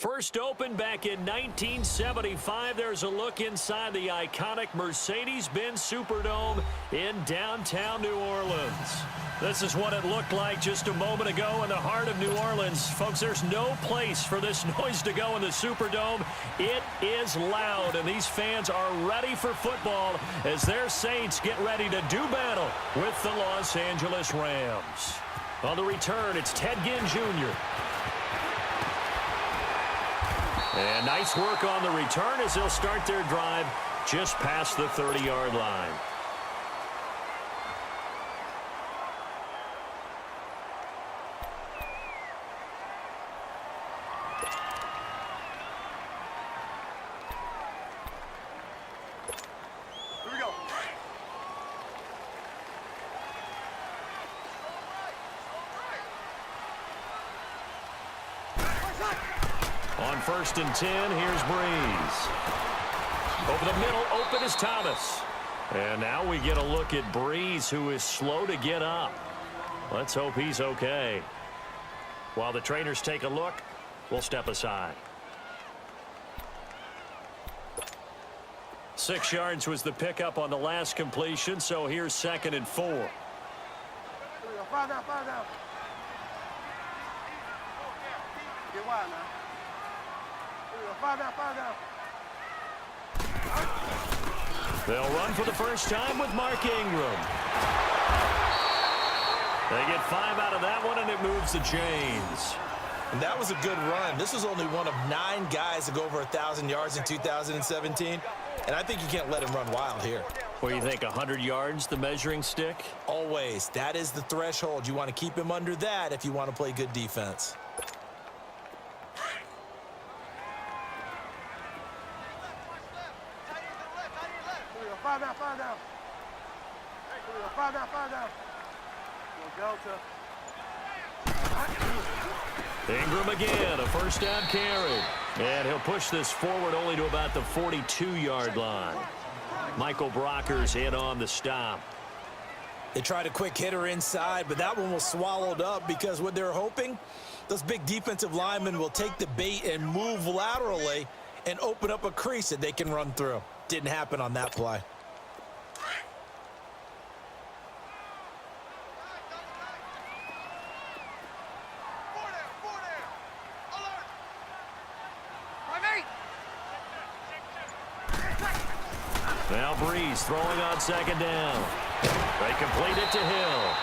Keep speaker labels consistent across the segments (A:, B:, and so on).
A: First opened back in 1975. There's a look inside the iconic Mercedes-Benz Superdome in downtown New Orleans. This is what it looked like just a moment ago in the heart of New Orleans. Folks, there's no place for this noise to go in the Superdome. It is loud, and these fans are ready for football as their Saints get ready to do battle with the Los Angeles Rams. On the return, it's Ted Ginn Jr. And nice work on the return as they'll start their drive just past the 30-yard line.
B: Here we go.
A: On 1st and 10, here's Breeze. Over the middle, open is Thomas. And now we get a look at Breeze, who is slow to get up. Let's hope he's okay. While the trainers take a look, we'll step aside. 6 yards was the pickup on the last completion, so here's 2nd and 4.
B: Here we go. 5 down, 5 down. Get wide now. Here we go. 5 down, 5 down.
A: They'll run for the first time with Mark Ingram. They get 5 out of that one, and it moves the chains.
C: And that was a good run. This was only one of 9 guys to go over 1,000 yards in 2017. And I think you can't let him run wild here.
A: What do you think, 100 yards, the measuring stick?
C: Always. That is the threshold. You want to keep him under that if you want to play good defense.
B: Here we go. 5 down, 5 down. Here we go. 5 down, 5 down. Go Delta.
A: Ingram again, a first down carry. And he'll push this forward only to about the 42-yard line. Michael Brockers in on the stop.
C: They tried a quick hitter inside, but that one was swallowed up because what they're hoping, those big defensive linemen will take the bait and move laterally and open up a crease that they can run through. Didn't happen on that play.
A: Now Breeze throwing on 2nd down. They complete it to Hill.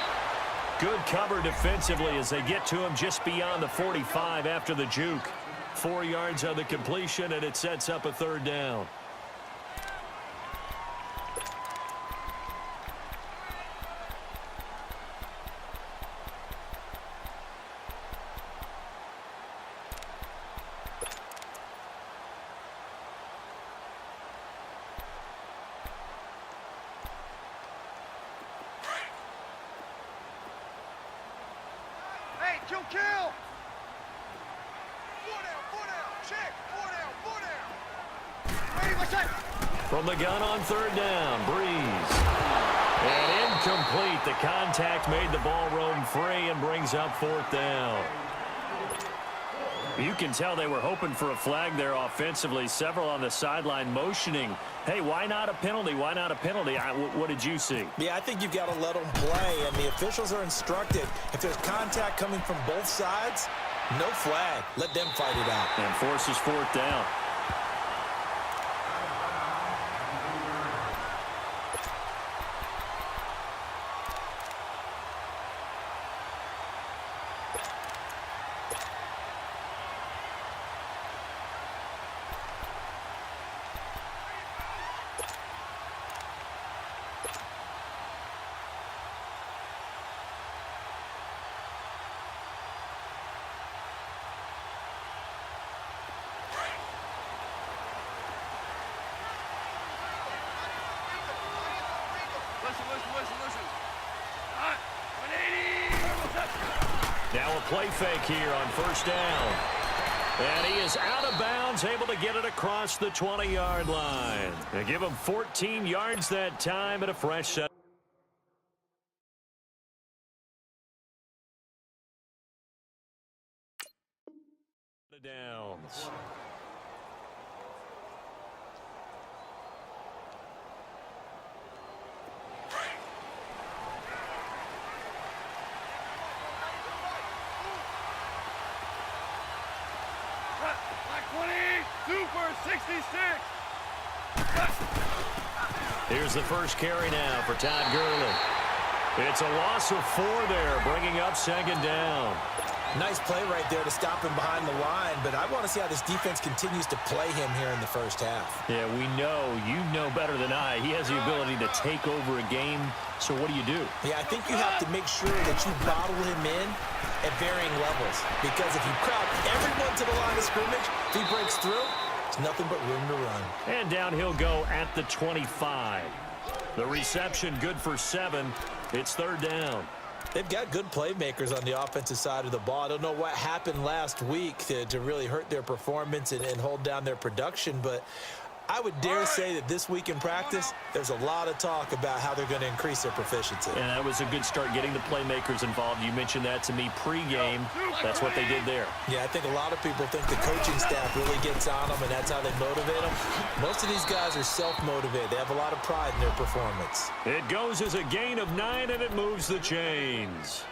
A: Good cover defensively as they get to him just beyond the 45 after the juke. 4 yards on the completion, and it sets up a 3rd down.
B: Kill. 4 down, check. 4 down.
A: From the gun on 3rd down, Breeze. And incomplete. The contact made the ball roam free and brings up 4th down. You can tell they were hoping for a flag there offensively. Several on the sideline motioning. Hey, why not a penalty? Why not a penalty? What did you see?
C: Yeah, I think you've got to let them play, and the officials are instructed. If there's contact coming from both sides, no flag. Let them fight it out.
A: And forces 4th down.
B: Listen. All right, 180.
A: Now a play fake here on 1st down. And he is out of bounds, able to get it across the 20-yard line. They give him 14 yards that time and a fresh set. of downs.
B: Super 66.
A: Here's the first carry now for Todd Gurley. It's a loss of 4 there, bringing up second down.
C: Nice play right there to stop him behind the line, but I want to see how this defense continues to play him here in the first half.
A: Yeah, you know better than I. He has the ability to take over a game, so what do you do?
C: Yeah, I think you have to make sure that you bottle him in at varying levels, because if you crowd everyone to the line of scrimmage, if he breaks through, it's nothing but room to run.
A: And down he'll go at the 25. The reception good for 7. It's third down.
C: They've got good playmakers on the offensive side of the ball. I don't know what happened last week to really hurt their performance and hold down their production, but I would dare say that this week in practice, there's a lot of talk about how they're going to increase their proficiency.
A: And that was a good start getting the playmakers involved. You mentioned that to me pregame. That's what they did there.
C: Yeah, I think a lot of people think the coaching staff really gets on them, and that's how they motivate them. Most of these guys are self-motivated. They have a lot of pride in their performance.
A: It goes as a gain of 9, and it moves the chains.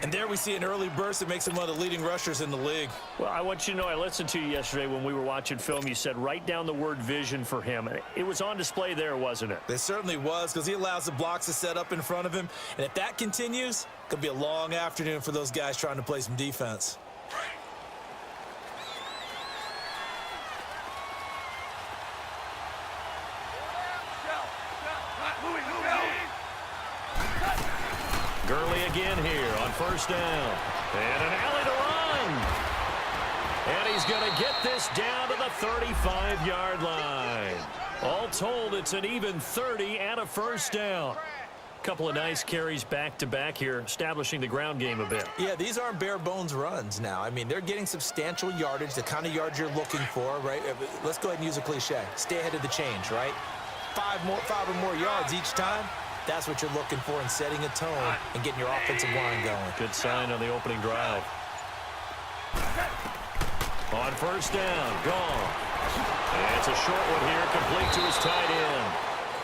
C: And there we see an early burst that makes him one of the leading rushers in the league.
A: Well, I want you to know, I listened to you yesterday when we were watching film. You said write down the word vision for him. It was on display there, wasn't it?
C: It certainly was, because he allows the blocks to set up in front of him. And if that continues, it could be a long afternoon for those guys trying to play some defense.
A: Gurley again here on first down. And an alley to run. And he's going to get this down to the 35-yard line. All told, it's an even 30 and a first down. Couple of nice carries back-to-back here, establishing the ground game a bit.
C: Yeah, these aren't bare-bones runs now. I mean, they're getting substantial yardage, the kind of yards you're looking for, right? Let's go ahead and use a cliche. Stay ahead of the change, right? 5 or more yards each time. That's what you're looking for in setting a tone and getting your offensive line going.
A: Good sign on the opening drive. On first down, gone. And it's a short one here, complete to his tight end.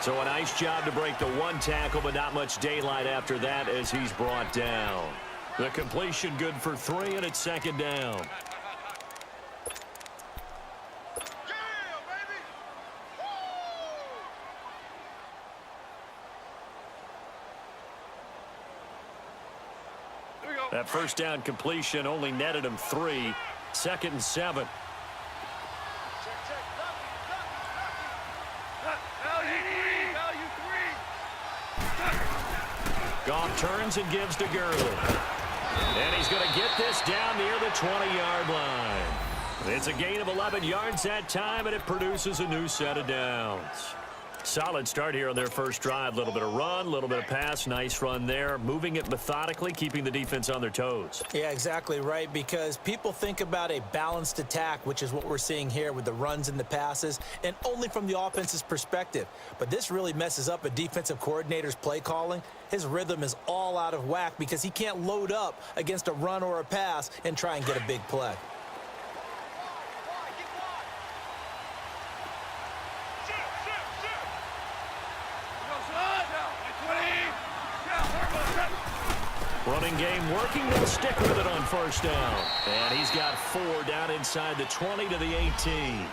A: So a nice job to break the 1 tackle, but not much daylight after that as he's brought down. The completion good for 3, and it's second down. That first down completion only netted him 3. Second and 7. Goff turns and gives to Gurley. And he's going to get this down near the 20-yard line. It's a gain of 11 yards that time, and it produces a new set of downs. Solid start here on their first drive. A little bit of run, a little bit of pass. Nice run there. Moving it methodically, keeping the defense on their toes.
C: Yeah, exactly right, because people think about a balanced attack, which is what we're seeing here with the runs and the passes, and only from the offense's perspective. But this really messes up a defensive coordinator's play calling. His rhythm is all out of whack because he can't load up against a run or a pass and try and get a big play.
A: Running game working. They'll stick with it on first down. And he's got 4 down inside the 20 to the 18.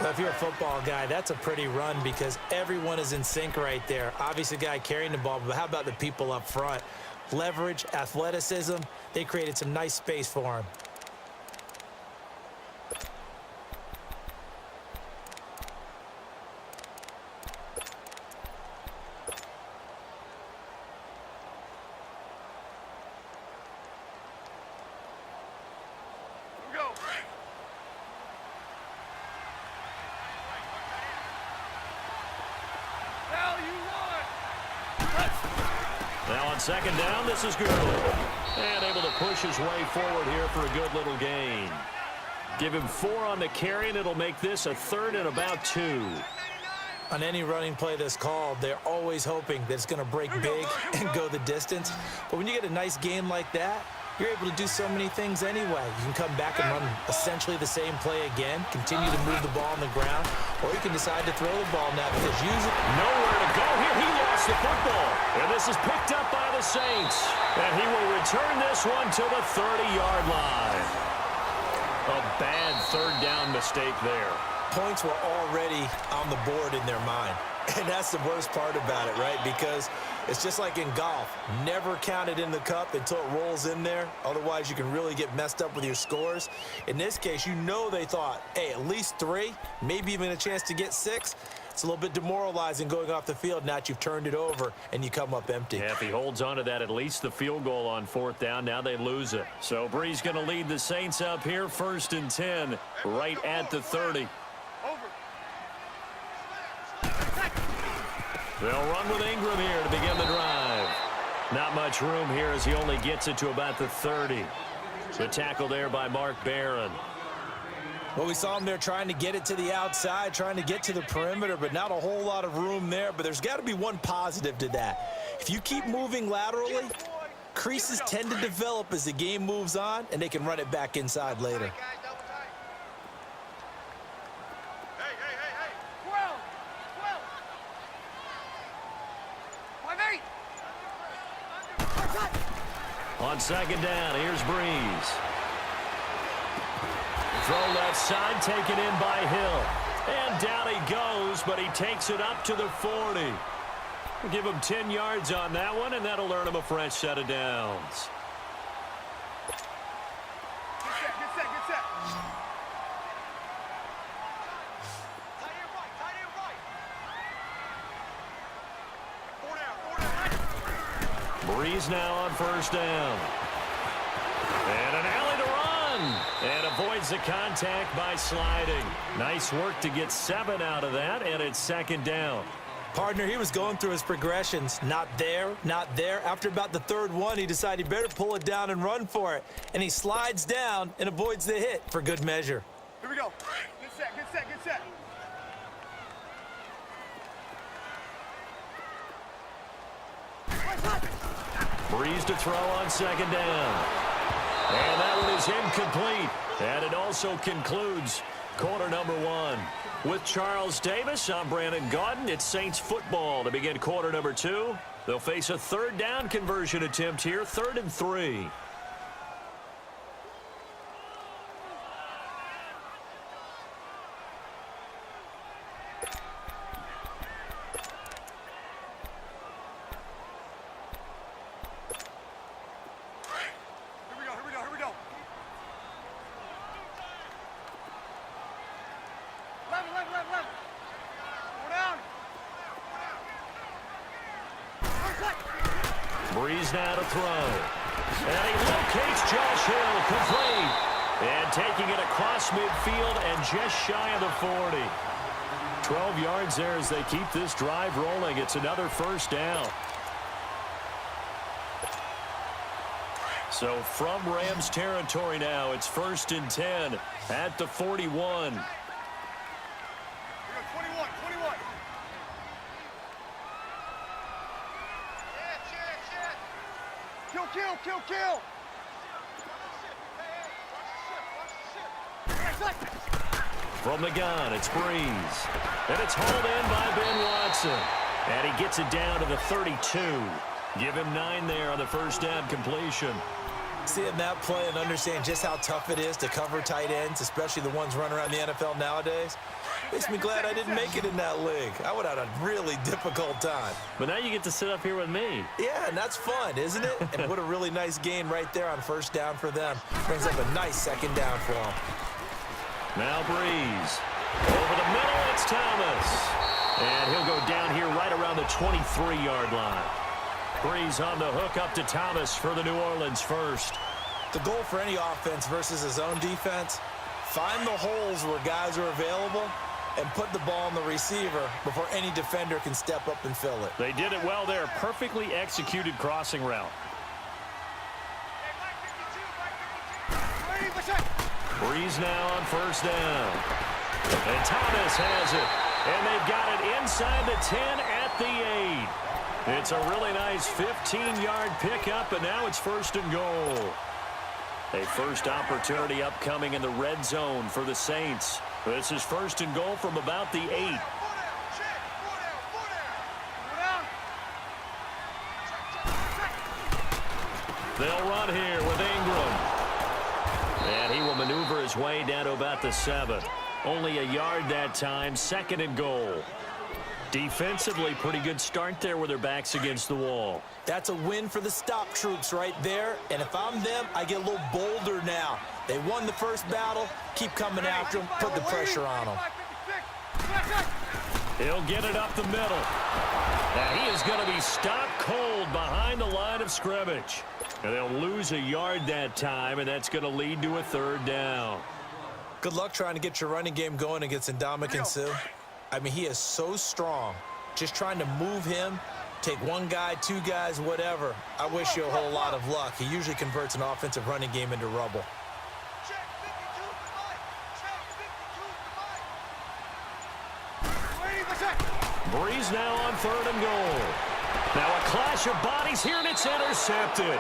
C: Well, if you're a football guy, that's a pretty run because everyone is in sync right there. Obviously, the guy carrying the ball, but how about the people up front? Leverage, athleticism, they created some nice space for him.
A: Now on second down, this is Gurley. And able to push his way forward here for a good little gain. Give him 4 on the carry, and it'll make this a 3rd and about 2.
C: On any running play that's called, they're always hoping that it's going to break big and go the distance. But when you get a nice gain like that, you're able to do so many things anyway. You can come back and run essentially the same play again, continue to move the ball on the ground, or you can decide to throw the ball now because usually
A: nowhere to go here. He lost the football. And this is picked up by the Saints. And he will return this one to the 30-yard line. A bad third down mistake there.
C: points were already on the board in their mind. And that's the worst part about it, right? Because it's just like in golf. Never count it in the cup until it rolls in there. Otherwise, you can really get messed up with your scores. In this case, you know they thought, hey, at least 3, maybe even a chance to get 6. It's a little bit demoralizing going off the field. Now that you've turned it over and you come up empty.
A: Yeah, if he holds on to that, at least the field goal on 4th down. Now they lose it. So Bree's going to lead the Saints up here, 1st and 10, right at the 30. They'll run with Ingram here to begin the drive. Not much room here as he only gets it to about the 30. The tackle there by Mark Barron.
C: Well, we saw him there trying to get it to the outside, trying to get to the perimeter, but not a whole lot of room there. But there's got to be one positive to that. If you keep moving laterally, creases tend to develop as the game moves on, and they can run it back inside later.
A: On 2nd down, here's Breeze. Throw left side, taken in by Hill. And down he goes, but he takes it up to the 40. We'll give him 10 yards on that one, and that'll earn him a fresh set of downs.
B: Get set.
A: Breeze now on 1st down. And an alley to run. And avoids the contact by sliding. Nice work to get 7 out of that, and it's 2nd down.
C: Partner, he was going through his progressions. Not there, not there. After about the 3rd one, he decided he better pull it down and run for it. And he slides down and avoids the hit for good measure.
B: Here we go. Get set.
A: Breeze to throw on 2nd down. And that one is incomplete. And it also concludes quarter number 1. With Charles Davis, I'm Brandon Gaudin. It's Saints football to begin quarter number 2. They'll face a 3rd down conversion attempt here, 3rd and 3.
B: Here we go. Left. Go down.
A: Breeze now to throw. And he locates Josh Hill, complete. And taking it across midfield and just shy of the 40. 12 yards there as they keep this drive rolling. It's another 1st down. So from Rams territory now, it's 1st and 10 at the 41.
B: 21. Kill.
A: From the gun, it's Breeze. And it's hauled in by Ben Watson. And he gets it down to the 32. Give him 9 there on the 1st down completion.
C: Seeing that play and understand just how tough it is to cover tight ends, especially the ones running around the NFL nowadays, makes me glad I didn't make it in that league. I would have had a really difficult time.
A: But now you get to sit up here with me.
C: Yeah, and that's fun, isn't it? And what a really nice gain right there on 1st down for them. Brings up a nice 2nd down for them.
A: Now Breeze. Over the middle, it's Thomas. And he'll go down here right around the 23-yard line. Breeze on the hook up to Thomas for the New Orleans 1st.
C: The goal for any offense versus his own defense, find the holes where guys are available and put the ball on the receiver before any defender can step up and fill it.
A: They did it well there. Perfectly executed crossing route. Breeze now on 1st down. And Thomas has it. And they've got it inside the 10 at the 8. It's a really nice 15-yard pickup, and now it's 1st and goal. A first opportunity upcoming in the red zone for the Saints. This is first and goal from about the 8. They'll run here with Ingram. And he will maneuver his way down to about the 7. Only a yard that time, second and goal. Defensively, pretty good start there with their backs against the wall.
C: That's a win for the stop troops right there. And if I'm them, I get a little bolder now. They won the first battle. Keep coming after them. Put the pressure on them.
A: He'll get it up the middle. Now he is going to be stopped cold behind the line of scrimmage. And they'll lose a yard that time, and that's going to lead to a third down.
C: Good luck trying to get your running game going against Ndamukong Suh. I mean, he is so strong. Just trying to move him, take one guy, two guys, whatever. I wish you a whole lot of luck. He usually converts an offensive running game into rubble.
A: Breeze now on third and goal. Now a clash of bodies here, and it's intercepted.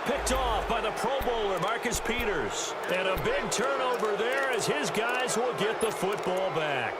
A: Picked off by the Pro Bowler, Marcus Peters. And a big turnover there as his guys will get the football back.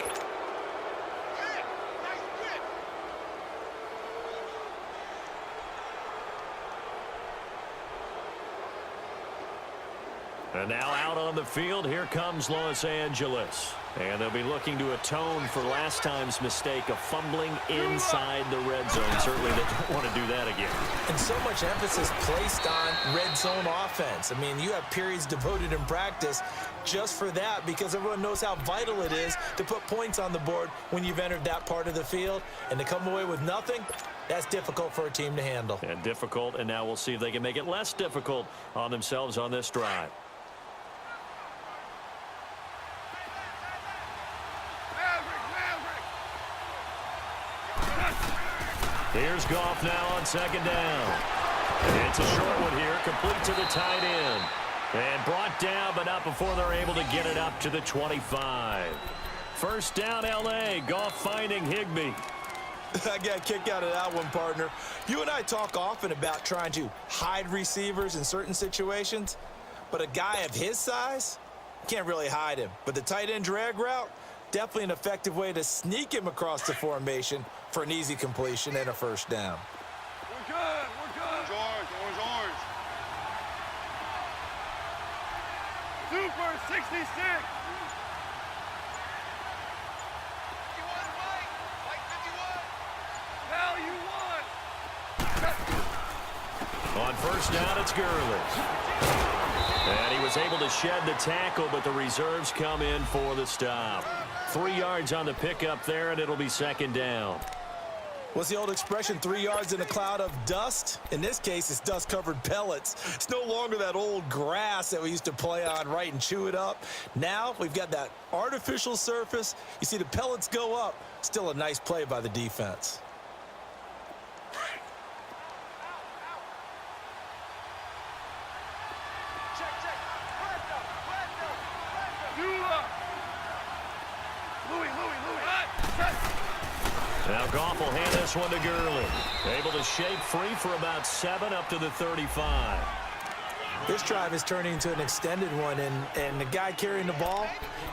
A: And now out on the field, here comes Los Angeles. And they'll be looking to atone for last time's mistake of fumbling inside the red zone. Certainly they don't want to do that again.
C: And so much emphasis placed on red zone offense. I mean, you have periods devoted in practice just for that because everyone knows how vital it is to put points on the board when you've entered that part of the field. And to come away with nothing, that's difficult for a team to handle.
A: And difficult, and now we'll see if they can make it less difficult on themselves on this drive. Here's Goff now on second down. It's a short one here, complete to the tight end. And brought down, but not before they're able to get it up to the 25. First down, L.A. Goff finding Higbee.
C: I got a kick out of that one, partner. You and I talk often about trying to hide receivers in certain situations, but a guy of his size, can't really hide him. But the tight end drag route, definitely an effective way to sneak him across the formation for an easy completion and a first down.
B: We're good. We're good. Orange, orange. Super 66. Hell, you won.
A: On first down, it's Gurley. And he was able to shed the tackle, but the reserves come in for the stop. 3 yards on the pickup there, and it'll be second down.
C: What's the old expression, 3 yards in a cloud of dust? In this case, it's dust-covered pellets. It's no longer that old grass that we used to play on, right, and chew it up. Now we've got that artificial surface. You see the pellets go up. Still a nice play by the defense.
A: Now Goff will hand this one to Gurley. Able to shake free for about 7 up to the 35.
C: This drive is turning into an extended one, and the guy carrying the ball,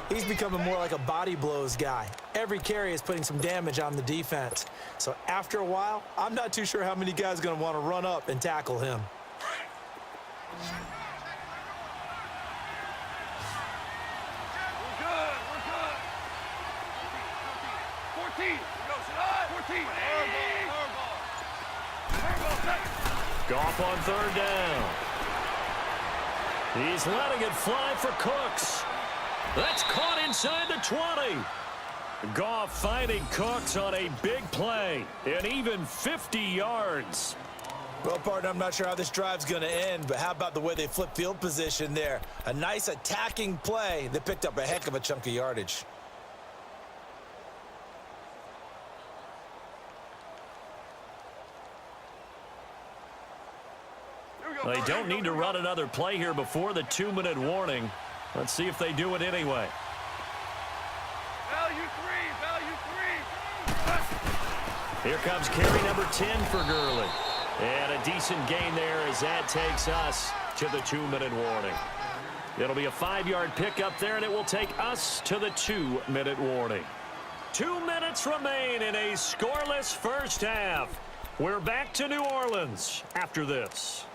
C: he's becoming more like a body blows guy. Every carry is putting some damage on the defense. So after a while, I'm not too sure how many guys are going to want to run up and tackle him.
A: Goff on third down. He's letting it fly for Cooks. That's caught inside the 20. Goff finding Cooks on a big play, and even 50 yards.
C: Well, partner, I'm not sure how this drive's going to end, but how about the way they flip field position there? A nice attacking play that picked up a heck of a chunk of yardage.
A: They don't need to run another play here before the 2-minute warning. Let's see if they do it anyway.
B: Value three.
A: Here comes carry number 10 for Gurley. And a decent gain there as that takes us to the 2-minute warning. It'll be a 5-yard pickup there, and it will take us to the 2-minute warning. 2 minutes remain in a scoreless first half. We're back to New Orleans after this.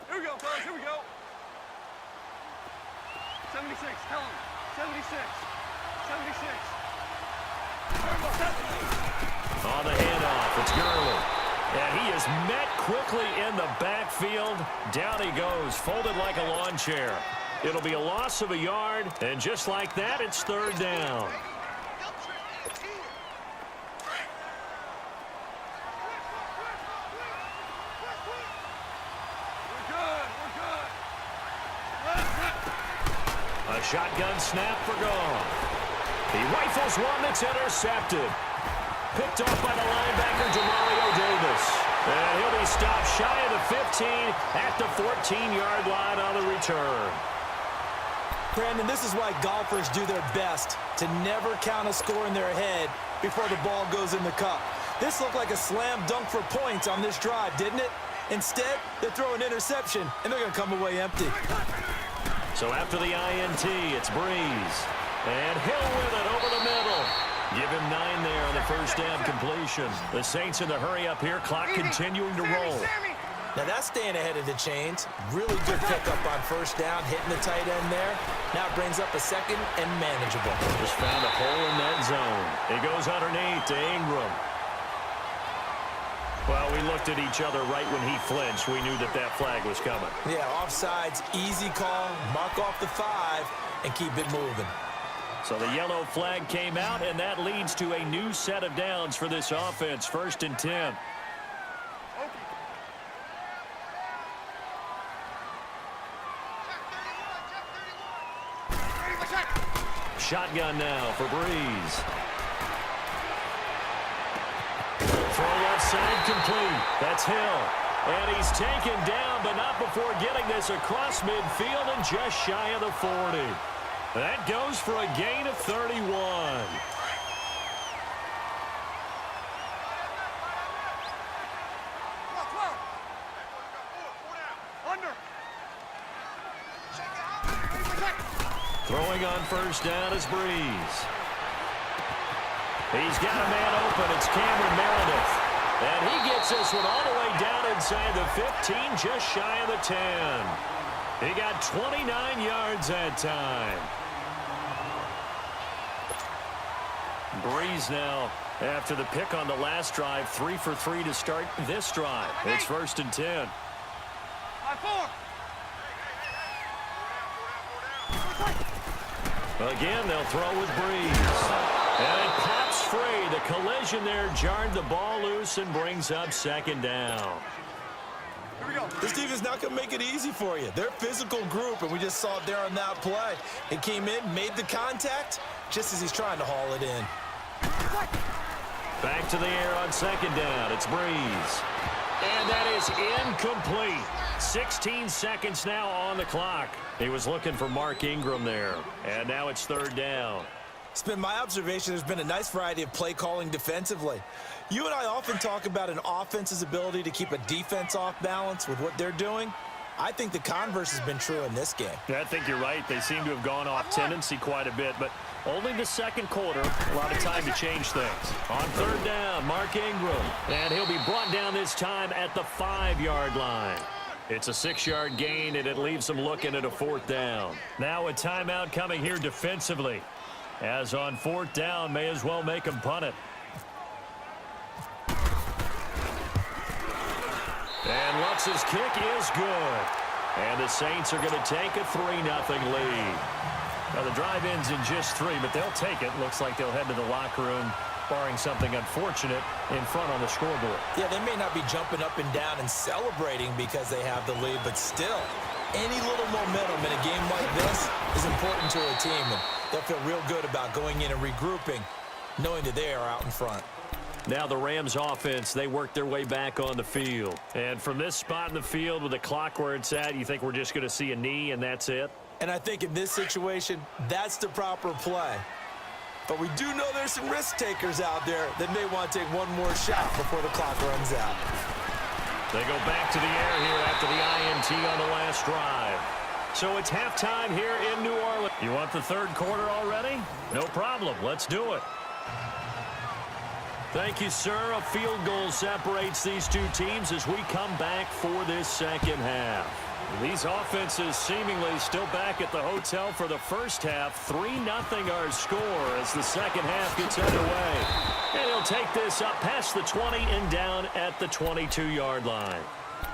B: Here we go, fellas. Here we go. 76. Tell him. 76. 76.
A: On the handoff, it's Gurley. And he is met quickly in the backfield. Down he goes, folded like a lawn chair. It'll be a loss of a yard, and just like that, it's 3rd down. A shotgun snap for Goff. He rifles one that's intercepted. Picked off by the linebacker, Demario Davis. And he'll be stopped shy of the 15 at the 14-yard line on the return.
C: Brandon, this is why golfers do their best to never count a score in their head before the ball goes in the cup. This looked like a slam dunk for points on this drive, didn't it? Instead, they throw an interception, and they're going to come away empty.
A: So after the INT, it's Breeze. And Hill with it over the middle. Give him 9 there on the first down completion. The Saints in the hurry up here, clock continuing to roll.
C: Now that's staying ahead of the chains. Really good pickup on first down, hitting the tight end there. Now it brings up a second and manageable.
A: Just found a hole in that zone. He goes underneath to Ingram. Well, we looked at each other right when he flinched. We knew that that flag was coming.
C: Yeah, offsides, easy call, mark off the 5, and keep it moving.
A: So the yellow flag came out, and that leads to a new set of downs for this offense. 1st and 10. Shotgun now for Breeze. Throw left side complete. That's Hill. And he's taken down, but not before getting this across midfield and just shy of the 40. That goes for a gain of 31. Throwing on first down is Breeze. He's got a man open. It's Cameron Meredith. And he gets this one all the way down inside the 15, just shy of the 10. He got 29 yards that time. Breeze now, after the pick on the last drive, 3 for 3 to start this drive. It's 1st and 10. Again, they'll throw with Breeze. And it pops free. The collision there jarred the ball loose and brings up 2nd down.
C: This team is not going to make it easy for you. They're a physical group, and we just saw it there on that play. He came in, made the contact, just as he's trying to haul it in.
A: Back to the air on 2nd down. It's Breeze. And that is incomplete. 16 seconds now on the clock. He was looking for Mark Ingram there. And now it's 3rd down.
C: It's been my observation there's been a nice variety of play calling defensively. You and I often talk about an offense's ability to keep a defense off balance with what they're doing. I think the converse has been true in this game.
A: I think you're right. They seem to have gone off tendency quite a bit, but only the 2nd quarter. A lot of time to change things. On 3rd down, Mark Ingram. And he'll be brought down this time at the 5-yard line. It's a 6-yard gain, and it leaves them looking at a 4th down. Now a timeout coming here defensively. As on 4th down, may as well make them punt it. And Lutz's kick is good. And the Saints are going to take a 3-0 lead. Now the drive ends in just 3, but they'll take it. Looks like they'll head to the locker room, barring something unfortunate, in front on the scoreboard.
C: Yeah, they may not be jumping up and down and celebrating because they have the lead, but still, any little momentum in a game like this is important to a team, and they'll feel real good about going in and regrouping, knowing that they are out in front.
A: Now the Rams offense, they work their way back on the field. And from this spot in the field with the clock where it's at, you think we're just going to see a knee and that's it?
C: And I think in this situation, that's the proper play. But we do know there's some risk takers out there that may want to take one more shot before the clock runs out.
A: They go back to the air here after the INT on the last drive. So it's halftime here in New Orleans. You want the third quarter already? No problem. Let's do it. Thank you, sir. A field goal separates these two teams as we come back for this second half. These offenses seemingly still back at the hotel for the first half. 3-0 our score as the second half gets underway. And he'll take this up past the 20 and down at the 22-yard line.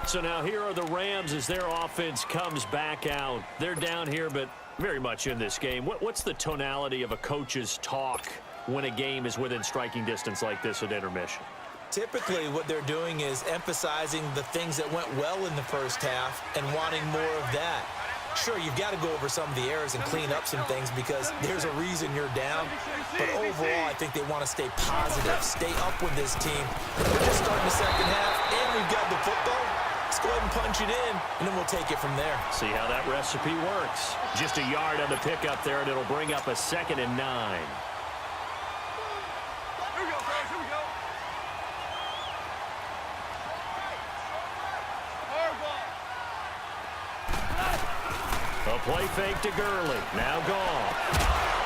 A: So now here are the Rams as their offense comes back out. They're down here, but very much in this game. What's the tonality of a coach's talk when a game is within striking distance like this at intermission?
C: Typically, what they're doing is emphasizing the things that went well in the first half and wanting more of that. Sure, you've got to go over some of the errors and clean up some things because there's a reason you're down. But overall, I think they want to stay positive, stay up with this team. We're just starting the second half, and we've got the football. Let's go ahead and punch it in, and then we'll take it from there.
A: See how that recipe works. Just a yard on the pickup there, and it'll bring up a 2nd and 9. A play fake to Gurley. Now gone.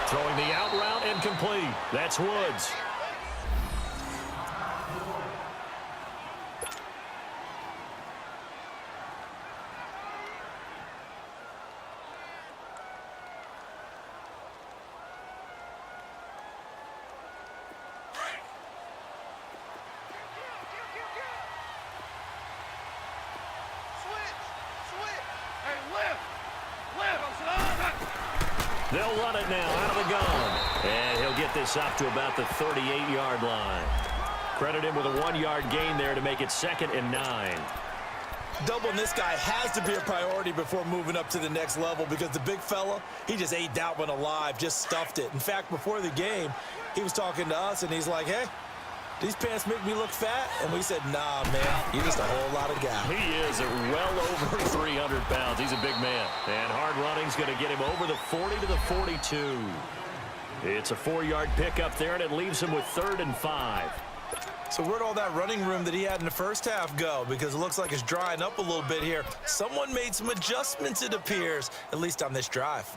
A: Throwing the out route and complete. That's Woods. They'll run it now out of the gun. And he'll get this up to about the 38-yard line. Credit him with a 1-yard gain there to make it 2nd and 9.
C: Doubling this guy has to be a priority before moving up to the next level because the big fella, he just ate that one alive, just stuffed it. In fact, before the game, he was talking to us, and he's like, hey, these pants make me look fat? And we said, nah, man, you're just a whole lot of guy.
A: He is well over 300 pounds. He's a big man. And hard running's going to get him over the 40 to the 42. It's a 4-yard pickup there, and it leaves him with 3rd and 5.
C: So where'd all that running room that he had in the first half go? Because it looks like it's drying up a little bit here. Someone made some adjustments, it appears, at least on this drive.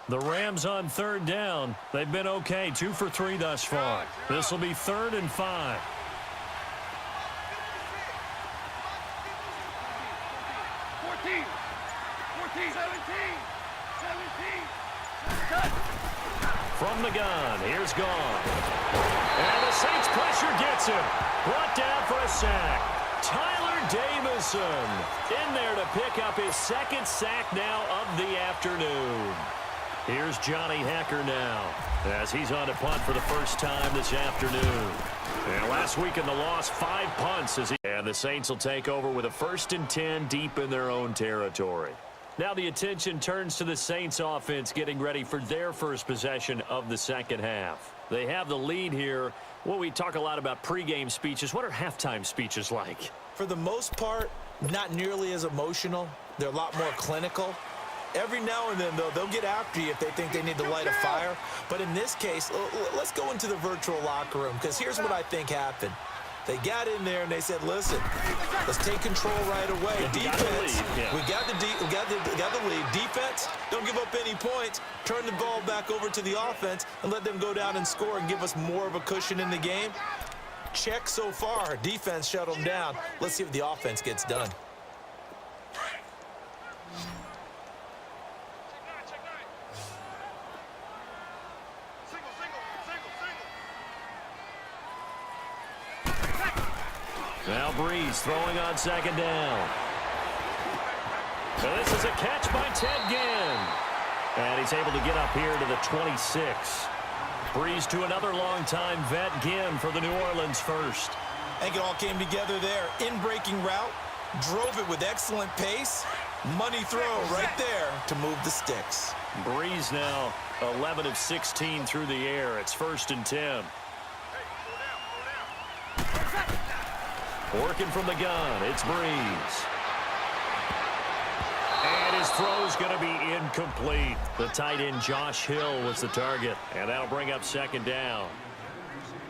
A: The Rams on 3rd down. They've been okay, 2 for 3 thus far. This will be 3rd and 5. From the gun, here's gone. And the Saints pressure gets him. Brought down for a sack. Tyler Davison in there to pick up his 2nd sack now of the afternoon. Here's Johnny Hecker now as he's on to punt for the first time this afternoon. And last week in the loss, 5 punts. And the Saints will take over with a 1st and 10 deep in their own territory. Now the attention turns to the Saints offense getting ready for their first possession of the second half. They have the lead here. Well, we talk a lot about pregame speeches. What are halftime speeches like?
C: For the most part, not nearly as emotional. They're a lot more clinical. Every now and then, though, they'll get after you if they think they need to light a fire. But in this case, let's go into the virtual locker room because here's what I think happened. They got in there and they said, listen, let's take control right away. Defense, we got the lead. Defense, don't give up any points. Turn the ball back over to the offense and let them go down and score and give us more of a cushion in the game. Check so far. Defense shut them down. Let's see if the offense gets done.
A: Now Breeze throwing on 2nd down. So this is a catch by Ted Ginn. And he's able to get up here to the 26. Breeze to another longtime vet, Ginn, for the New Orleans first.
C: I think it all came together there. In-breaking route, drove it with excellent pace. Money throw right there to move the sticks.
A: Breeze now 11 of 16 through the air. It's 1st and 10. Working from the gun, it's Breeze. his throw's going to be incomplete. The tight end Josh Hill was the target, and that'll bring up second down.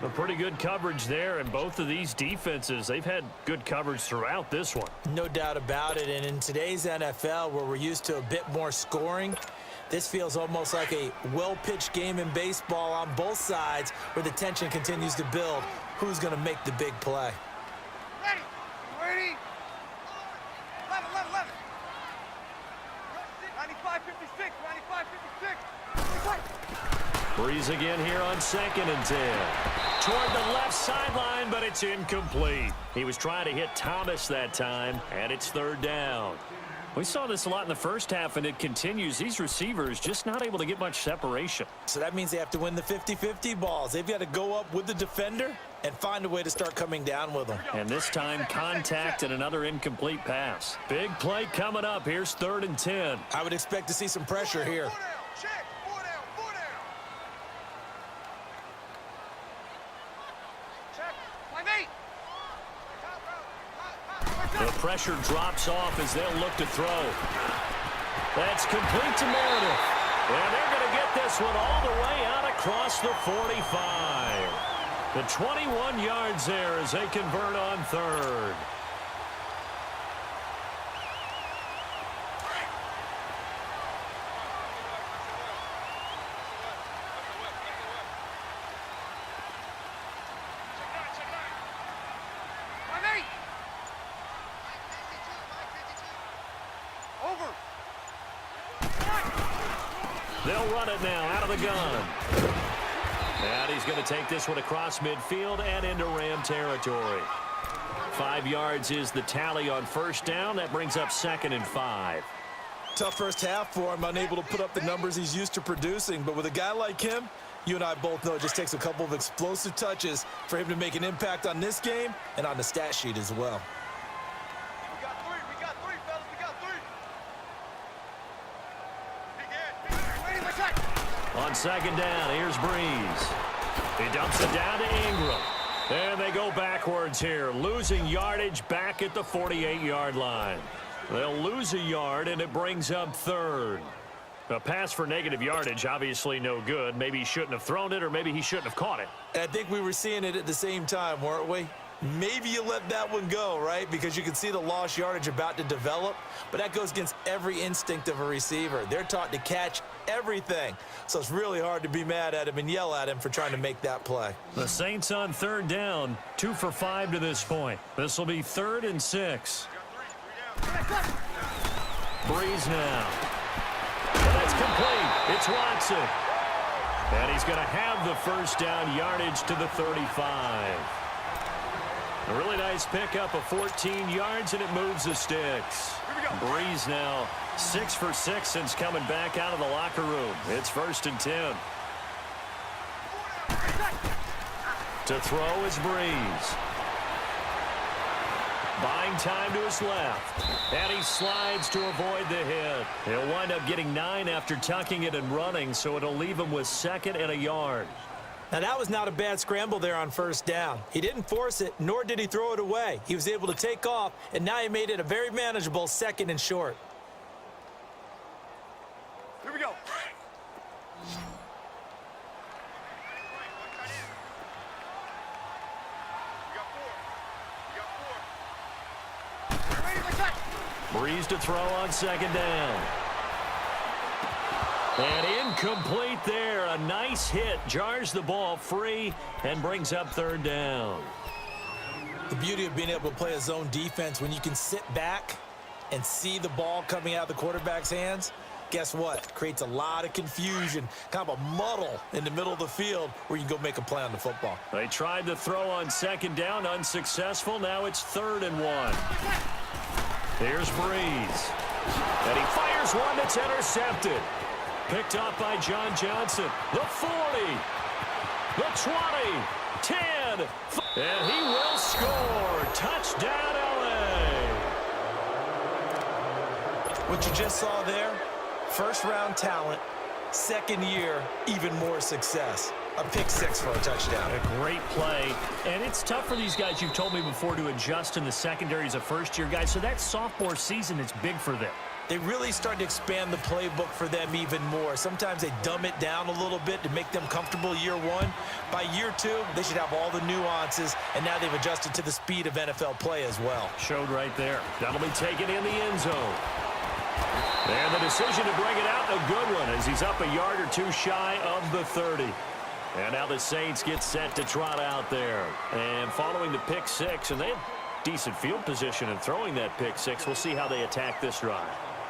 A: A pretty good coverage there, and both of these defenses, they've had good coverage throughout this one.
C: No doubt about it, and in today's NFL, where we're used to a bit more scoring, this feels almost like a well-pitched game in baseball on both sides where the tension continues to build. Who's going to make the big play?
B: Ready. Ready. 11. 95-56. 95-56.
A: Breeze again here on 2nd and 10. Toward the left sideline, but it's incomplete. He was trying to hit Thomas that time, and it's 3rd down. We saw this a lot in the first half, and it continues. These receivers just not able to get much separation.
C: So that means they have to win the 50-50 balls. They've got to go up with the defender and find a way to start coming down with them.
A: And this time, contact and another incomplete pass. Big play coming up. Here's 3rd and 10.
C: I would expect to see some pressure here.
B: Check. 4 down. Check. 5-8.
A: The pressure drops off as they'll look to throw. That's complete to Meredith. And they're going to get this one all the way out across the 45. The 21 yards there as they convert on 3rd. They'll run it now out of the gun. And he's going to take this one across midfield and into Ram territory. 5 yards is the tally on 1st down. That brings up 2nd and 5.
C: Tough first half for him, unable to put up the numbers he's used to producing. But with a guy like him, you and I both know it just takes a couple of explosive touches for him to make an impact on this game and on the stat sheet as well.
B: We got three, fellas. We got 3. Big head.
A: On 2nd down, here's Breeze. He dumps it down to Ingram. And they go backwards here, losing yardage back at the 48-yard line. They'll lose a yard, and it brings up 3rd. A pass for negative yardage, obviously no good. Maybe he shouldn't have thrown it, or maybe he shouldn't have caught it.
C: I think we were seeing it at the same time, weren't we? Maybe you let that one go, right? Because you can see the lost yardage about to develop, but that goes against every instinct of a receiver. They're taught to catch everything, so it's really hard to be mad at him and yell at him for trying to make that play.
A: The Saints on 3rd down, 2 for 5 to this point. This will be 3rd and 6. Breeze now. And that's complete. It's Watson. And he's going to have the 1st down yardage to the 35. A really nice pickup of 14 yards, and it moves the sticks. Breeze now 6 for 6 since coming back out of the locker room. It's 1st and 10. To throw is Breeze. Buying time to his left. And he slides to avoid the hit. He'll wind up getting 9 after tucking it and running, so it'll leave him with 2nd and a yard.
C: Now, that was not a bad scramble there on 1st down. He didn't force it, nor did he throw it away. He was able to take off, and now he made it a very manageable 2nd and short.
B: Here we go.
A: Breeze to throw on 2nd down. And incomplete there. A nice hit. Jars the ball free and brings up 3rd down.
C: The beauty of being able to play a zone defense when you can sit back and see the ball coming out of the quarterback's hands, guess what? Creates a lot of confusion, kind of a muddle in the middle of the field where you can go make a play on the football.
A: They tried to throw on 2nd down, unsuccessful. Now it's 3rd and 1. Here's Breeze. And he fires one that's intercepted. Picked up by John Johnson. The 40. The 20. 10. And he will score. Touchdown, LA.
C: What you just saw there, 1st-round talent, 2nd year, even more success. A pick 6 for a touchdown.
A: A great play. And it's tough for these guys, you've told me before, to adjust in the secondary as a first-year guy. So that sophomore season is big for them.
C: they really start to expand the playbook for them even more. Sometimes they dumb it down a little bit to make them comfortable year one. By year two, they should have all the nuances, and now they've adjusted to the speed of NFL play as well.
A: Showed right there. That'll be taken in the end zone. And the decision to bring it out, a good one, as he's up a yard or two shy of the 30. And now the Saints get set to trot out there. And following the pick six, and they have decent field position in throwing that pick six. We'll see how they attack this drive.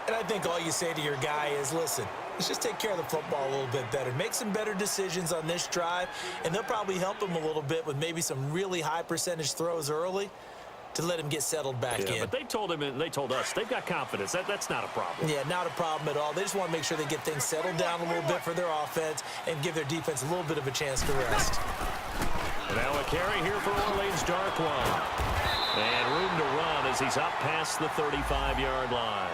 C: And I think all you say to your guy is, listen, let's just take care of the football a little bit better. Make some better decisions on this drive, and they'll probably help him a little bit with maybe some really high percentage throws early to let him get settled back in.
A: But they told him and they told us they've got confidence. That's not a problem.
C: Yeah, not a problem at all. They just want to make sure they get things settled down a little bit for their offense and give their defense a little bit of a chance to rest.
A: Now a carry here for Orleans Darkwa. And room to run as he's up past the 35-yard line.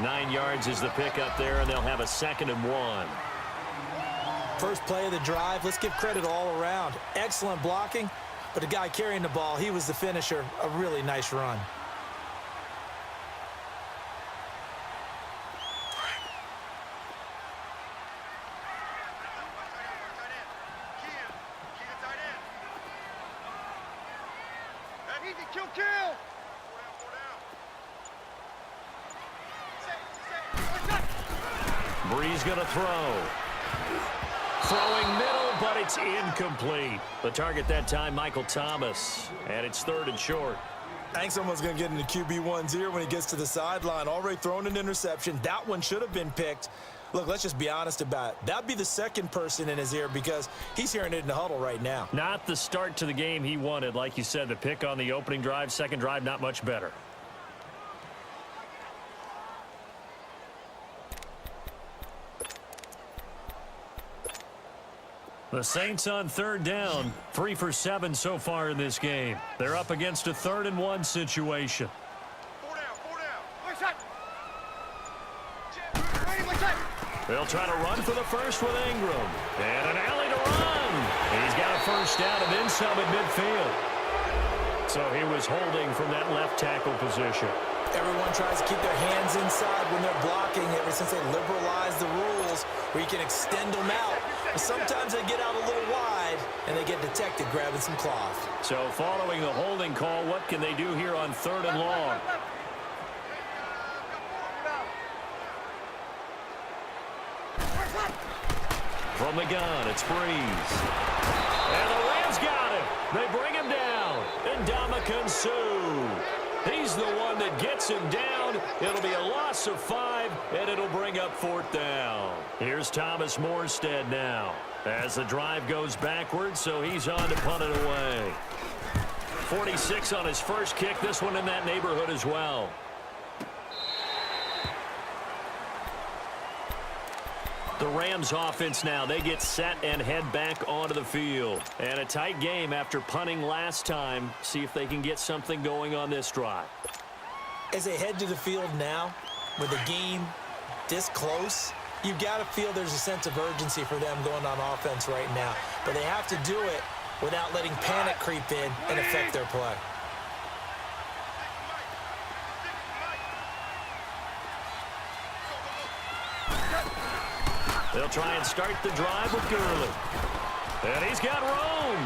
A: 9 yards is the pick up there, and they'll have a 2nd and 1.
C: First play of the drive, let's give credit all around. Excellent blocking, but the guy carrying the ball, he was the finisher. A really nice run.
B: Kill.
A: Breeze going to throw. Throwing middle, but it's incomplete. The target that time, Michael Thomas. And it's 3rd and short.
C: I think someone's going to get into QB1's ear when he gets to the sideline. Already thrown an interception. That one should have been picked. Look, let's just be honest about it. That'd be the second person in his ear because he's hearing it in the huddle right now.
A: Not the start to the game he wanted. Like you said, the pick on the opening drive, second drive, not much better. The Saints on 3rd down, 3 for 7 so far in this game. They're up against a 3rd and 1 situation.
B: 4 down.
A: They'll try to run for the first with Ingram. And an alley to run. He's got a first down and then some at midfield. So he was holding from that left tackle position.
C: Everyone tries to keep their hands inside when they're blocking ever since they liberalized the rules where you can extend them out. But sometimes they get out a little wide and they get detected grabbing some cloth.
A: So following the holding call, what can they do here on 3rd and long? From the gun, it's Breeze. And the Rams got him. They bring him down. And Ndamukong Suh. He's the one that gets him down. It'll be a loss of 5, and it'll bring up 4th down. Here's Thomas Morstead now as the drive goes backwards, so he's on to punt it away. 46 on his first kick. This one in that neighborhood as well. The Rams offense now, they get set and head back onto the field. And a tight game after punting last time. See if they can get something going on this drive.
C: As they head to the field now, with the game this close, you've got to feel there's a sense of urgency for them going on offense right now. But they have to do it without letting panic creep in and affect their play.
A: They'll try and start the drive with Gurley. And he's got room.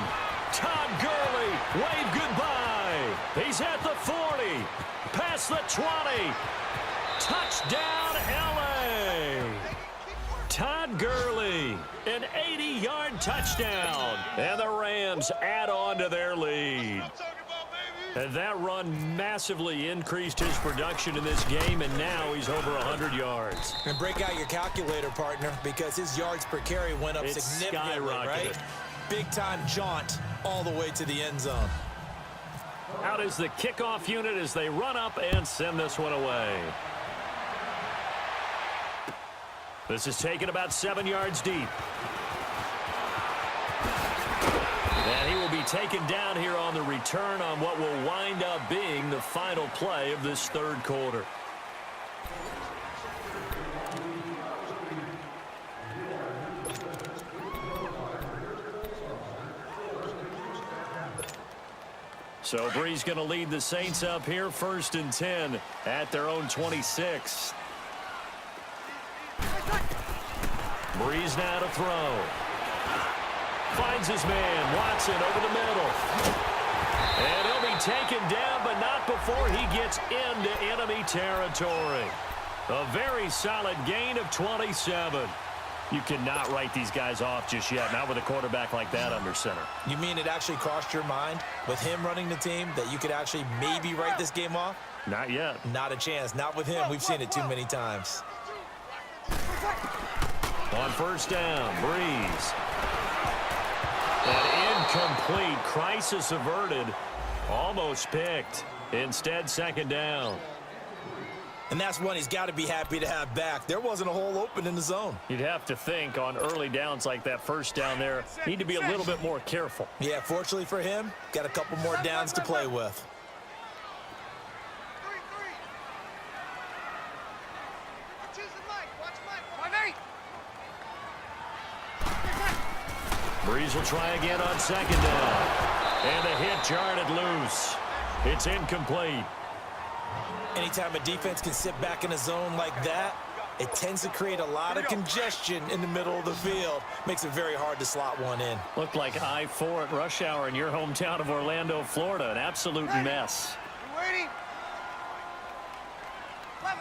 A: Todd Gurley, wave goodbye. He's at the 40, past the 20. Touchdown, L.A. Todd Gurley, an 80-yard touchdown. And the Rams add on to their lead. And that run massively increased his production in this game, and now he's over 100 yards.
C: And break out your calculator, partner, because his yards per carry went up significantly, right? Big-time jaunt all the way to the end zone.
A: Out is the kickoff unit as they run up and send this one away. This is taken about 7 yards deep. And he will be taken down here on the return on what will wind up being the final play of this 3rd quarter. So Breeze going to lead the Saints up here, 1st and 10 at their own 26. Breeze now to throw. Finds his man, Watson, over the middle. And he'll be taken down, but not before he gets into enemy territory. A very solid gain of 27. You cannot write these guys off just yet, not with a quarterback like that under center.
C: You mean it actually crossed your mind with him running the team that you could actually maybe write this game off?
A: Not yet.
C: Not a chance. Not with him. We've seen it too many times.
A: On first down, Breeze. An incomplete, crisis averted, almost picked. Instead, second down.
C: And that's one he's got to be happy to have back. There wasn't a hole open in the zone.
A: You'd have to think on early downs like that first down there, need to be a little bit more careful.
C: Yeah, fortunately for him, got a couple more downs to play with.
A: Breeze will try again on second down. And the hit jarred it loose. It's incomplete.
C: Anytime a defense can sit back in a zone like that, it tends to create a lot of congestion in the middle of the field. Makes it very hard to slot one in.
A: Looked like I-4 at rush hour in your hometown of Orlando, Florida. An absolute mess.
B: Waiting. 11.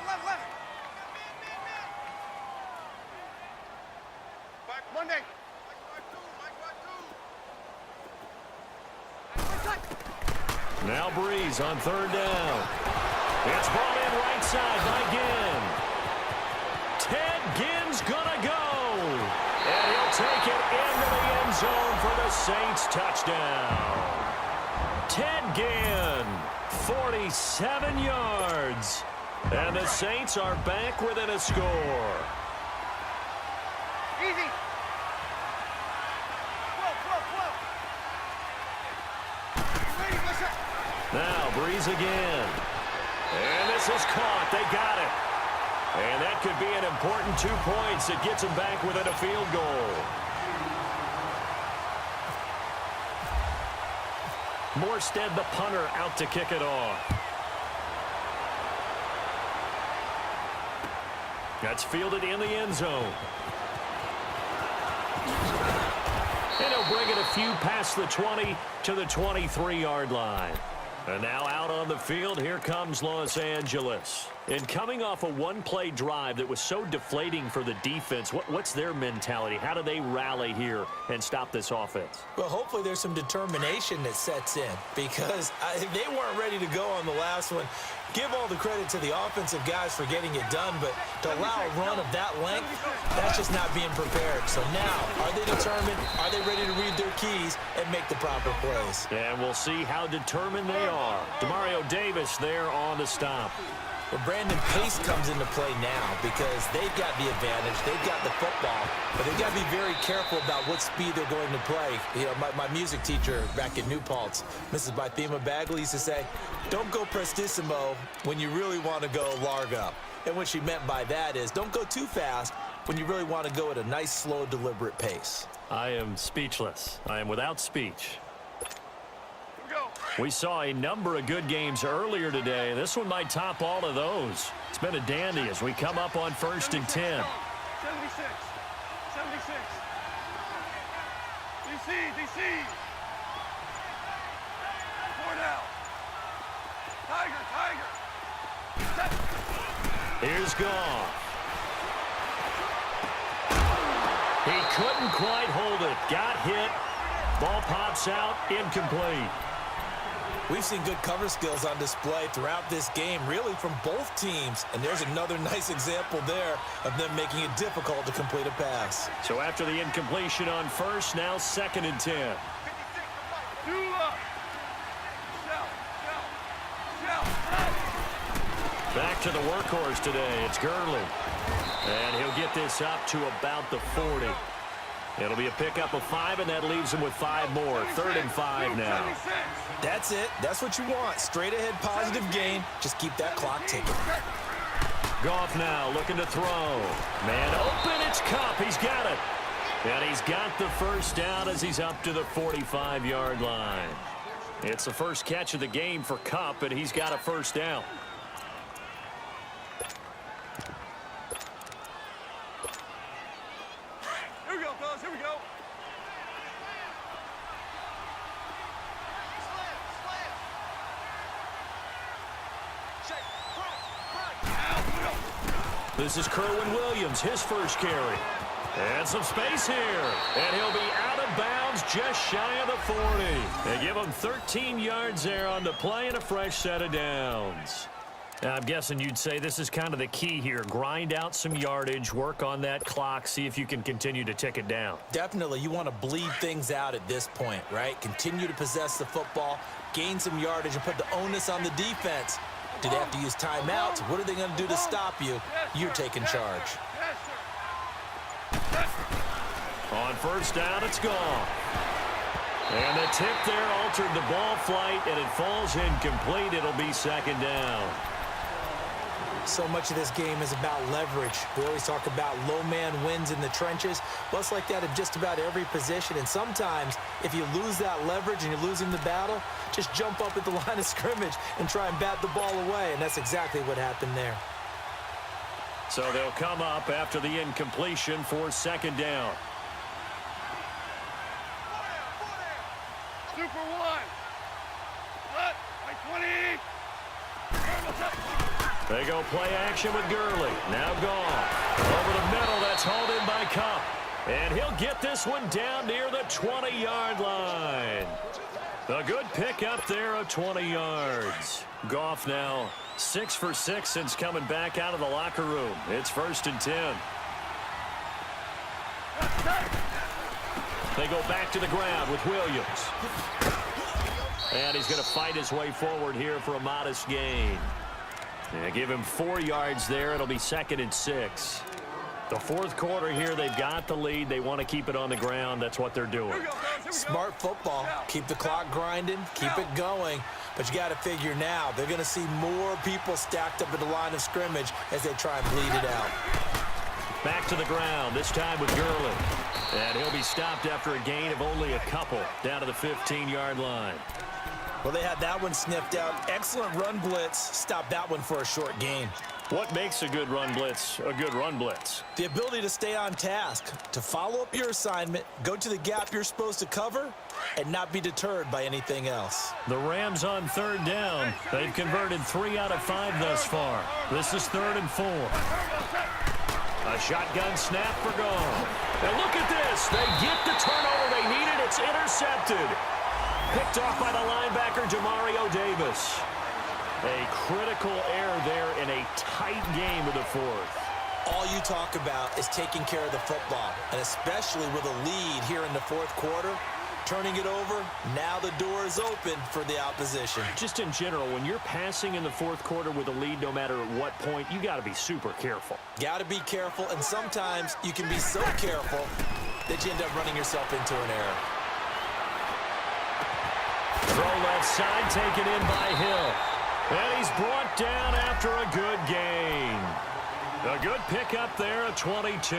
B: Monday.
A: Now Breeze on third down. It's brought in right side by Ginn. Ted Ginn's gonna go. And he'll take it into the end zone for the Saints touchdown. Ted Ginn, 47 yards. And the Saints are back within a score.
B: Easy.
A: Now Breeze again. And this is caught. They got it. And that could be an important 2 points that gets them back within a field goal. Morstead, the punter, out to kick it off. That's fielded in the end zone. And he'll bring it a few past the 20 to the 23-yard line. And now out on the field, here comes Los Angeles. And coming off a one-play drive that was so deflating for the defense, what's their mentality? How do they rally here and stop this offense?
C: Well, hopefully there's some determination that sets in because they weren't ready to go on the last one. Give all the credit to the offensive guys for getting it done, but to allow a run of that length, that's just not being prepared. So now, are they determined? Are they ready to read their keys and make the proper plays?
A: And we'll see how determined they are. Demario Davis there on the stop.
C: Well, Brandon, pace comes into play now because they've got the advantage. They've got the football, but they've got to be very careful about what speed they're going to play. You know, my music teacher back at New Paltz, Mrs. Bythema Bagley, used to say, don't go prestissimo when you really want to go largo. And what she meant by that is don't go too fast when you really want to go at a nice, slow, deliberate pace.
A: I am speechless. I am without speech. We saw a number of good games earlier today. This one might top all of those. It's been a dandy as we come up on 1st and 10.
B: 76. DC. 4 down. Tiger.
A: Here's Goff. He couldn't quite hold it. Got hit. Ball pops out. Incomplete.
C: We've seen good cover skills on display throughout this game, really from both teams. And there's another nice example there of them making it difficult to complete a pass.
A: So after the incompletion on first, now 2nd and 10. Back to the workhorse today. It's Gurley. And he'll get this up to about the 40. It'll be a pickup of 5, and that leaves him with 5 more. 3rd and 5 now.
C: That's it. That's what you want. Straight ahead positive gain. Just keep that clock ticking.
A: Goff now looking to throw. Man open. It's Kupp. He's got it. And he's got the first down as he's up to the 45-yard line. It's the first catch of the game for Kupp, and he's got a first down. This is Kerwin Williams, his first carry. And some space here. And he'll be out of bounds just shy of the 40. They give him 13 yards there on the play and a fresh set of downs. Now, I'm guessing you'd say this is kind of the key here. Grind out some yardage, work on that clock, see if you can continue to tick it down.
C: Definitely, you want to bleed things out at this point, right? Continue to possess the football, gain some yardage, and put the onus on the defense. Do they have to use timeouts? What are they going to do to stop you? You're taking charge.
A: On first down, it's gone. And the tip there altered the ball flight, and it falls incomplete. It'll be second down.
C: So much of this game is about leverage. We always talk about low man wins in the trenches. Well, it's like that in just about every position. And sometimes, if you lose that leverage and you're losing the battle, just jump up at the line of scrimmage and try and bat the ball away. And that's exactly what happened there.
A: So they'll come up after the incompletion for second down.
B: Super one. What? Like 20.
A: They go play action with Gurley. Now gone. Over the middle, that's hauled in by Cup. And he'll get this one down near the 20-yard line. A good pick up there of 20 yards. Goff now 6 for 6 since coming back out of the locker room. It's 1st and 10. They go back to the ground with Williams. And he's going to fight his way forward here for a modest gain. And give him 4 yards there. It'll be 2nd and 6. The fourth quarter here, they've got the lead. They want to keep it on the ground. That's what they're doing.
C: Smart football. Keep the clock grinding. Keep it going. But you got to figure now, they're going to see more people stacked up at the line of scrimmage as they try and bleed it out.
A: Back to the ground, this time with Gurley. And he'll be stopped after a gain of only a couple down to the 15-yard line.
C: Well, they had that one sniffed out. Excellent run blitz. Stopped that one for a short gain.
A: What makes a good run blitz a good run blitz?
C: The ability to stay on task, to follow up your assignment, go to the gap you're supposed to cover, and not be deterred by anything else.
A: The Rams on third down. They've converted 3 out of 5 thus far. This is 3rd and 4. A shotgun snap for Goff. And look at this. They get the turnover they needed. It's intercepted. Picked off by the linebacker, Demario Davis. A critical error there in a tight game of the fourth.
C: All you talk about is taking care of the football, and especially with a lead here in the fourth quarter, turning it over, now the door is open for the opposition.
A: Just in general, when you're passing in the fourth quarter with a lead, no matter at what point, you got to be super careful.
C: Got to be careful, and sometimes you can be so careful that you end up running yourself into an error.
A: Throw left side, taken in by Hill. And he's brought down after a good gain. A good pickup there at 22.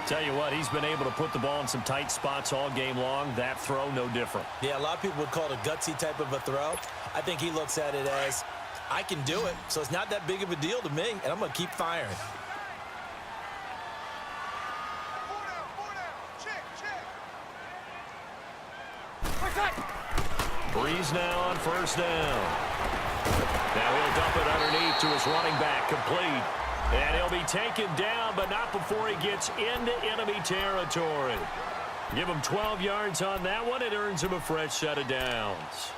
A: Tell you what, he's been able to put the ball in some tight spots all game long. That throw, no different.
C: Yeah, a lot of people would call it a gutsy type of a throw. I think he looks at it as, I can do it, so it's not that big of a deal to me, and I'm going to keep firing.
A: Breeze now on first down. Now he'll dump it underneath to his running back, complete. And he'll be taken down, but not before he gets into enemy territory. Give him 12 yards on that one. It earns him a fresh set of downs.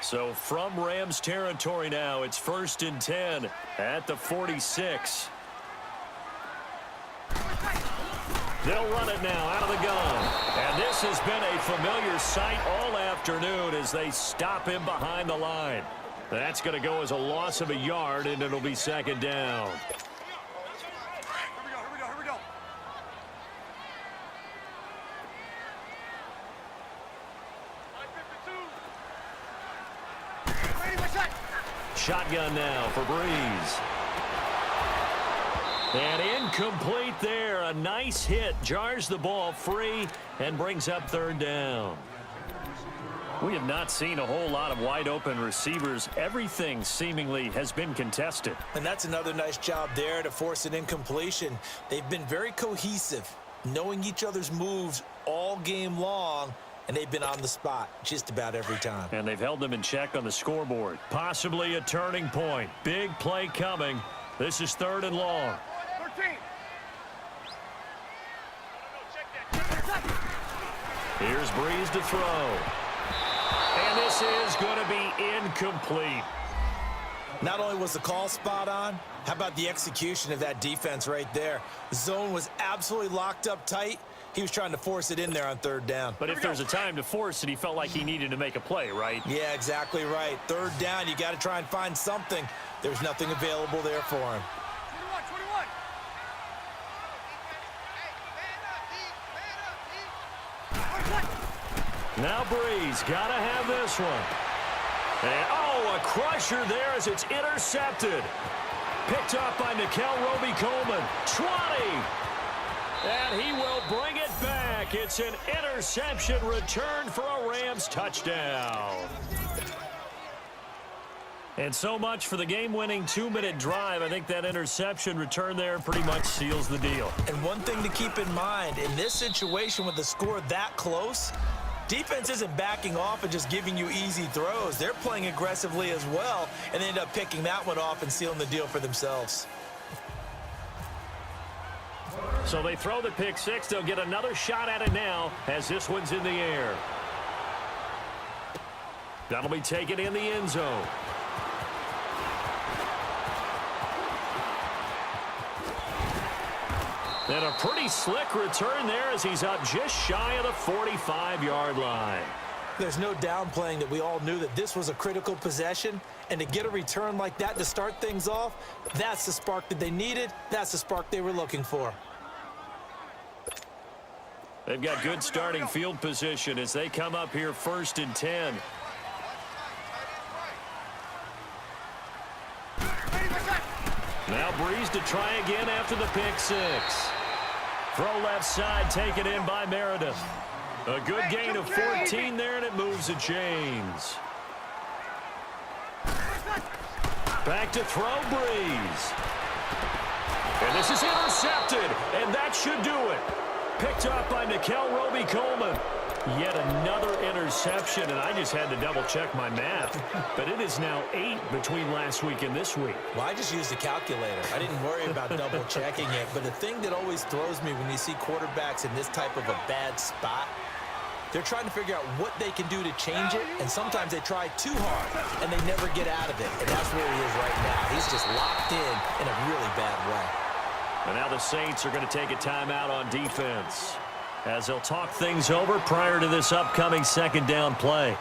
A: So from Rams territory now, it's 1st and 10 at the 46. They'll run it now out of the gun. And this has been a familiar sight all afternoon as they stop him behind the line. That's going to go as a loss of a yard, and it'll be 2nd down. Shotgun now for Breeze. And incomplete there. A nice hit. Jars the ball free and brings up 3rd down. We have not seen a whole lot of wide open receivers. Everything seemingly has been contested.
C: And that's another nice job there to force an incompletion. They've been very cohesive, knowing each other's moves all game long, and they've been on the spot just about every time.
A: And they've held them in check on the scoreboard. Possibly a turning point. Big play coming. This is 3rd and long.
B: 13.
A: Here's Breeze to throw. And this is going to be incomplete.
C: Not only was the call spot on, how about the execution of that defense right there? The zone was absolutely locked up tight. He was trying to force it in there on 3rd down.
A: But if there's a time to force it, he felt like he needed to make a play, right?
C: Yeah, exactly right. 3rd down, you got to try and find something. There's nothing available there for him.
B: 21.
A: Now Breeze, got to have this one. And, oh, a crusher there as it's intercepted. Picked up by Nickel Roby-Coleman. 20. And he will bring it back. It's an interception return for a Rams touchdown. And so much for the game-winning 2-minute drive. I think that interception return there pretty much seals the deal.
C: And one thing to keep in mind, in this situation with the score that close, defense isn't backing off and just giving you easy throws. They're playing aggressively as well, and they end up picking that one off and sealing the deal for themselves.
A: So they throw the pick six. They'll get another shot at it now as this one's in the air. That'll be taken in the end zone. And a pretty slick return there as he's up just shy of the 45-yard line.
C: There's no downplaying that we all knew that this was a critical possession, and to get a return like that to start things off, that's the spark that they needed. That's the spark they were looking for.
A: They've got good starting field position as they come up here 1st and 10. Now Breeze to try again after the pick six. Throw left side taken in by Meredith. A good gain of 14 there, and it moves the chains. Back to throw Breeze. And this is intercepted, and that should do it. Picked up by Nickel Roby-Coleman. Yet another interception, and I just had to double-check my math. But it is now 8 between last week and this week.
C: Well, I just used a calculator. I didn't worry about double-checking it. But the thing that always throws me when you see quarterbacks in this type of a bad spot, they're trying to figure out what they can do to change it, and sometimes they try too hard, and they never get out of it. And that's where he is right now. He's just locked in a really bad way.
A: And now the Saints are going to take a timeout on defense as they'll talk things over prior to this upcoming 2nd down play.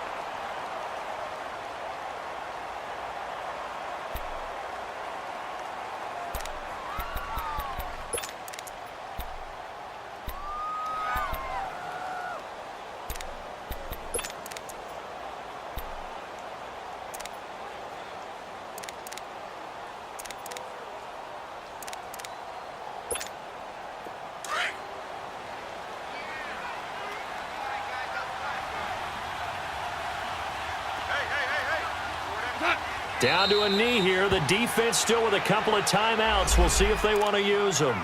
A: Down to a knee here. The defense still with a couple of timeouts. We'll see if they want to use them.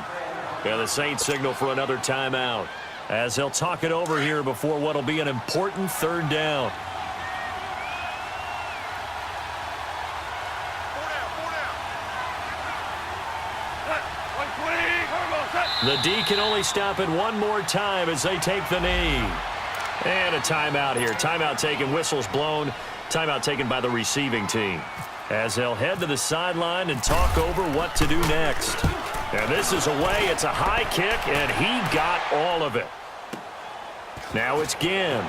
A: Yeah, the Saints signal for another timeout as they'll talk it over here before what will be an important 3rd down. The D can only stop it one more time as they take the knee. And a timeout here. Timeout taken, whistles blown. Timeout taken by the receiving team as they'll head to the sideline and talk over what to do next. And this is away. It's a high kick, and he got all of it. Now it's Ginn.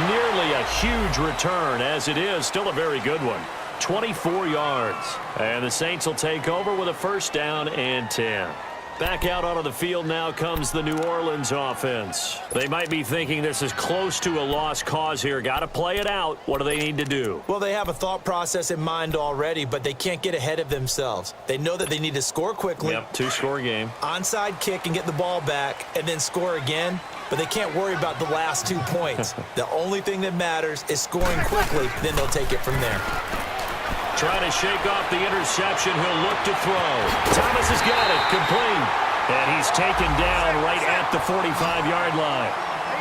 A: Nearly a huge return, as it is still a very good one. 24 yards. And the Saints will take over with a 1st down and 10. Back out onto the field now comes the New Orleans offense. They might be thinking this is close to a lost cause here. Got to play it out. What do they need to do?
C: Well, they have a thought process in mind already, but they can't get ahead of themselves. They know that they need to score quickly.
A: Yep, 2-score game.
C: Onside kick and get the ball back and then score again, but they can't worry about the last 2 points. The only thing that matters is scoring quickly, then they'll take it from there.
A: trying to shake off the interception. He'll look to throw. Thomas has got it. Complete. And he's taken down right at the 45-yard line.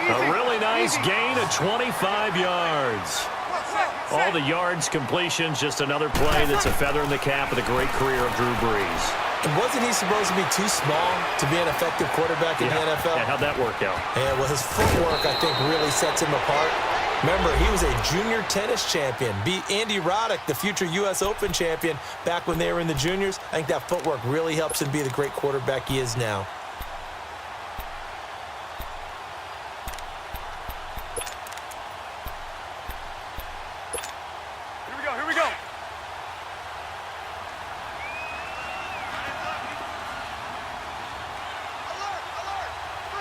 A: A really nice gain of 25 yards. All the yards, completions, just another play that's a feather in the cap of the great career of Drew Brees.
C: And wasn't he supposed to be too small to be an effective quarterback in the NFL?
A: Yeah, how'd that work out?
C: Yeah, well, his footwork, I think, really sets him apart. Remember, he was a junior tennis champion, beat Andy Roddick, the future U.S. Open champion, back when they were in the juniors. I think that footwork really helps him be the great quarterback he is now.
B: Here we go.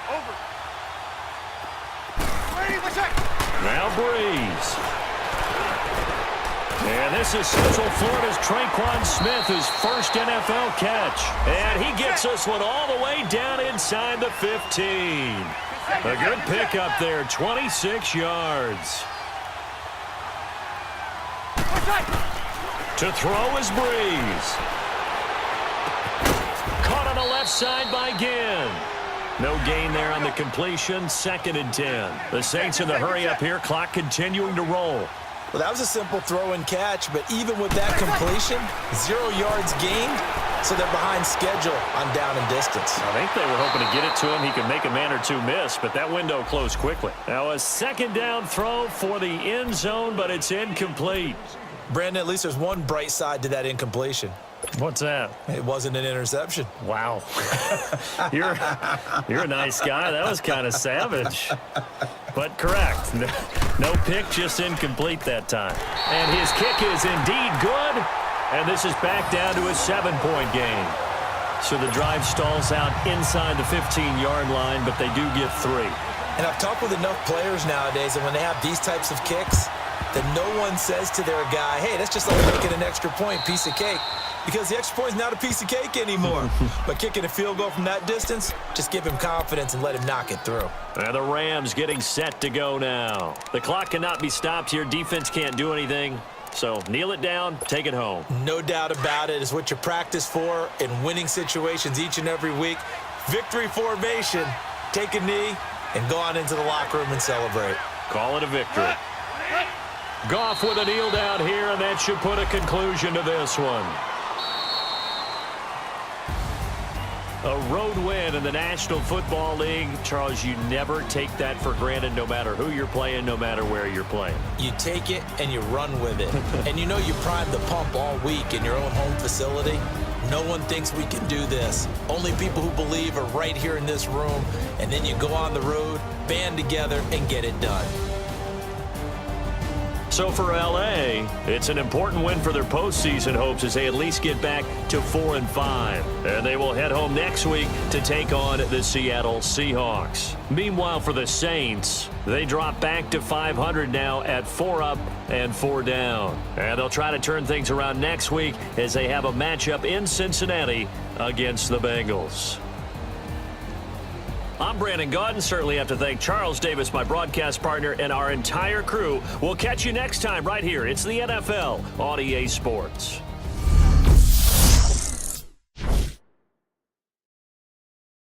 B: Over.
A: Now Breeze. And this is Central Florida's Traquan Smith, his first NFL catch. And he gets this one all the way down inside the 15. A good pickup there, 26 yards. To throw is Breeze. Caught on the left side by Ginn. No gain there on the completion, 2nd and 10. The Saints in the hurry up here, clock continuing to roll.
C: Well, that was a simple throw and catch, but even with that completion, 0 yards gained, so they're behind schedule on down and distance.
A: I think they were hoping to get it to him. He could make a man or two miss, but that window closed quickly. Now a 2nd down throw for the end zone, but it's incomplete.
C: Brandon, at least there's one bright side to that incompletion.
A: What's that?
C: It wasn't an interception.
A: Wow. You're a nice guy. That was kind of savage. But correct. No pick, just incomplete that time. And his kick is indeed good. And this is back down to a 7-point game. So the drive stalls out inside the 15-yard line, but they do get 3.
C: And I've talked with enough players nowadays, and when they have these types of kicks, that no one says to their guy, hey, that's just like making an extra point, piece of cake. Because the extra point is not a piece of cake anymore. But kicking a field goal from that distance, just give him confidence and let him knock it through.
A: And the Rams getting set to go now. The clock cannot be stopped here. Defense can't do anything. So kneel it down, take it home.
C: No doubt about it. It's what you practice for in winning situations each and every week. Victory formation. Take a knee and go on into the locker room and celebrate.
A: Call it a victory. Goff with a kneel down here, and that should put a conclusion to this one. A road win in the National Football League. Charles, you never take that for granted, no matter who you're playing, no matter where you're playing.
C: You take it and you run with it. And you know you prime the pump all week in your own home facility. No one thinks we can do this. Only people who believe are right here in this room. And then you go on the road, band together, and get it done.
A: So for L.A., it's an important win for their postseason hopes as they at least get back to 4-5. And they will head home next week to take on the Seattle Seahawks. Meanwhile, for the Saints, they drop back to 500 now at 4 up and 4 down. And they'll try to turn things around next week as they have a matchup in Cincinnati against the Bengals. I'm Brandon Gaudin. Certainly have to thank Charles Davis, my broadcast partner, and our entire crew. We'll catch you next time right here. It's the NFL on EA Sports.